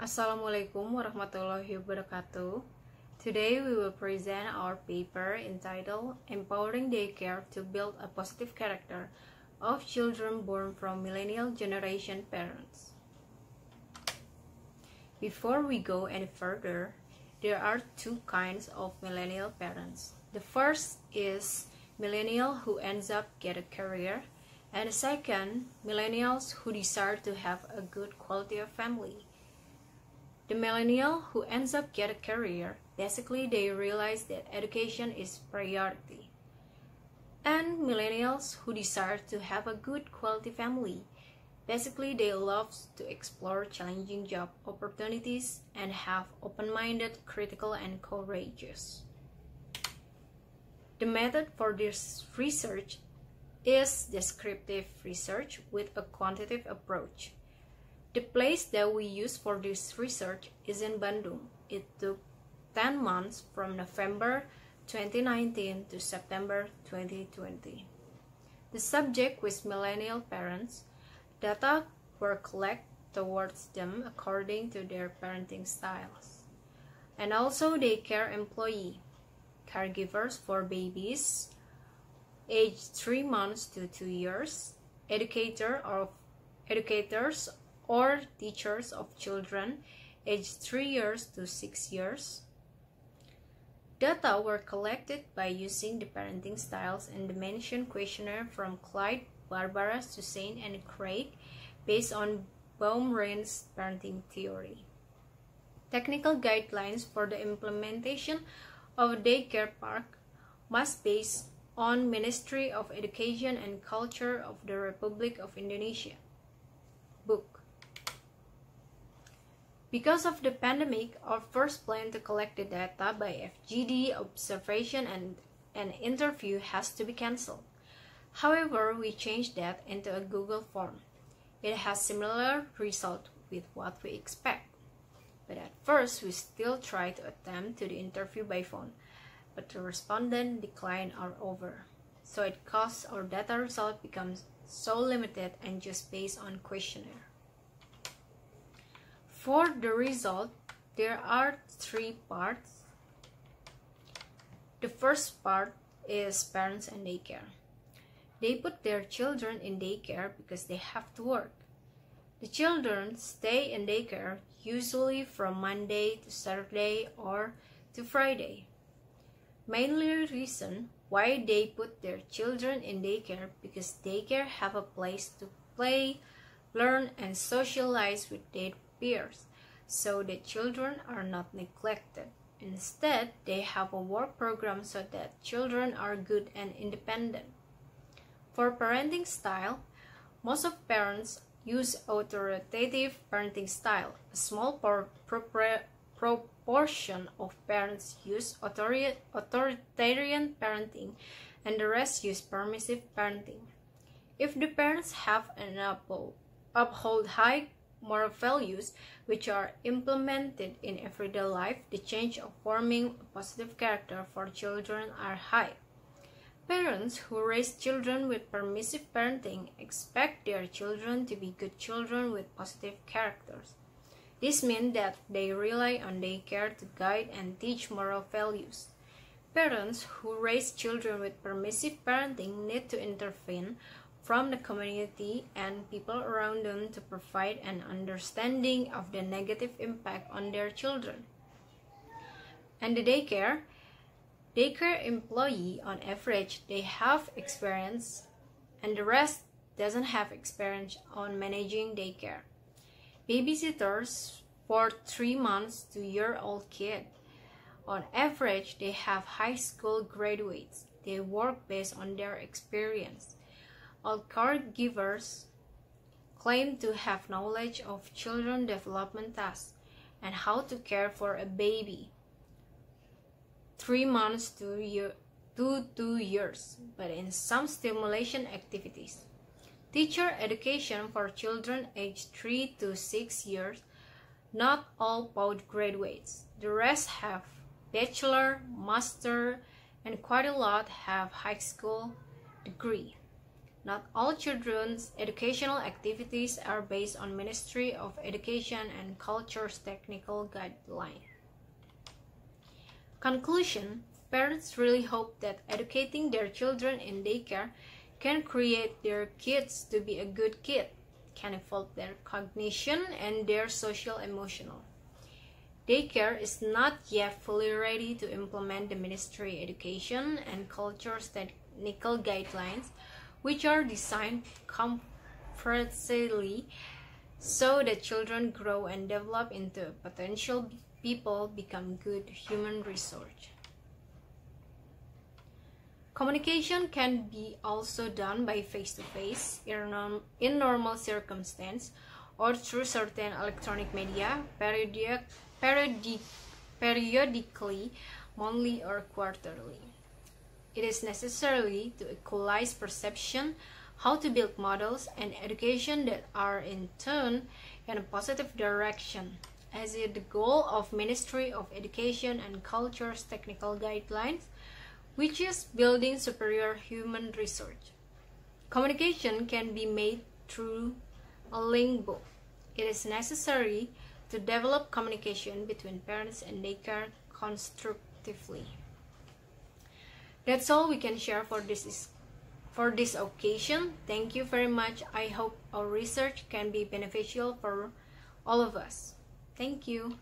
Assalamualaikum warahmatullahi wabarakatuh. Today we will present our paper entitled Empowering Daycare to Build a Positive Character of Children Born from Millennial Generation Parents. Before we go any further, there are two kinds of millennial parents. The first is millennial who ends up get a career, and the second, millennials who desire to have a good quality of family. The millennial who ends up get a career, basically they realize that education is priority. And millennials who desire to have a good quality family, basically they love to explore challenging job opportunities and have open-minded, critical, and courageous. The method for this research is descriptive research with a quantitative approach. The place that we use for this research is in Bandung. It took 10 months from November 2019 to September 2020. The subject was millennial parents. Data were collected towards them according to their parenting styles. And also daycare employee, caregivers for babies aged 3 months to 2 years, educators or teachers of children aged 3 years to 6 years. Data were collected by using the parenting styles and the mentioned questionnaire from Clyde, Barbara, Suzanne, and Craig based on Baumrinn's parenting theory. Technical guidelines for the implementation of a daycare park must be based on Ministry of Education and Culture of the Republic of Indonesia. Book. Because of the pandemic, our first plan to collect the data by FGD observation and an interview has to be cancelled. However, we changed that into a Google form. It has similar result with what we expect. But at first, we still try to attempt to the interview by phone, but the respondent declined our offer. So it caused our data result becomes so limited and just based on questionnaire. For the result, there are 3 parts. The first part is parents and daycare. They put their children in daycare because they have to work. The children stay in daycare usually from Monday to Saturday or to Friday. Mainly reason why they put their children in daycare because daycare have a place to play, learn, and socialize with their peers, so the children are not neglected. Instead, they have a work program so that children are good and independent. For parenting style, most of parents use authoritative parenting style. A small proportion of parents use authoritarian parenting, and the rest use permissive parenting. If the parents have an uphold high moral values which are implemented in everyday life, the change of forming a positive character for children are high. Parents who raise children with permissive parenting expect their children to be good children with positive characters. This means that they rely on daycare to guide and teach moral values. Parents who raise children with permissive parenting need to intervene from the community and people around them to provide an understanding of the negative impact on their children. And the daycare employee, on average, they have experience, and the rest doesn't have experience on managing daycare. Babysitters for 3 months to year-old kid, on average, they have high school graduates. They work based on their experience. All caregivers claim to have knowledge of children development tasks and how to care for a baby 3 months to 2 years, but in some stimulation activities. Teacher education for children aged 3 to 6 years, not all PAUD graduates. The rest have bachelor, master, and quite a lot have high school degree. Not all children's educational activities are based on Ministry of Education and Culture's technical guidelines. Conclusion: parents really hope that educating their children in daycare can create their kids to be a good kid, can evolve their cognition and their social-emotional. Daycare is not yet fully ready to implement the Ministry Education and Culture's technical guidelines, which are designed comprehensively so that children grow and develop into potential people, become good human resource. Communication can be also done by face-to-face in normal circumstances or through certain electronic media, periodically, monthly or quarterly. It is necessary to equalize perception, how to build models and education that are in turn in a positive direction, as is the goal of Ministry of Education and Culture's technical guidelines, which is building superior human resource. Communication can be made through a link book. It is necessary to develop communication between parents and daycare constructively. That's all we can share for this occasion. Thank you very much. I hope our research can be beneficial for all of us. Thank you.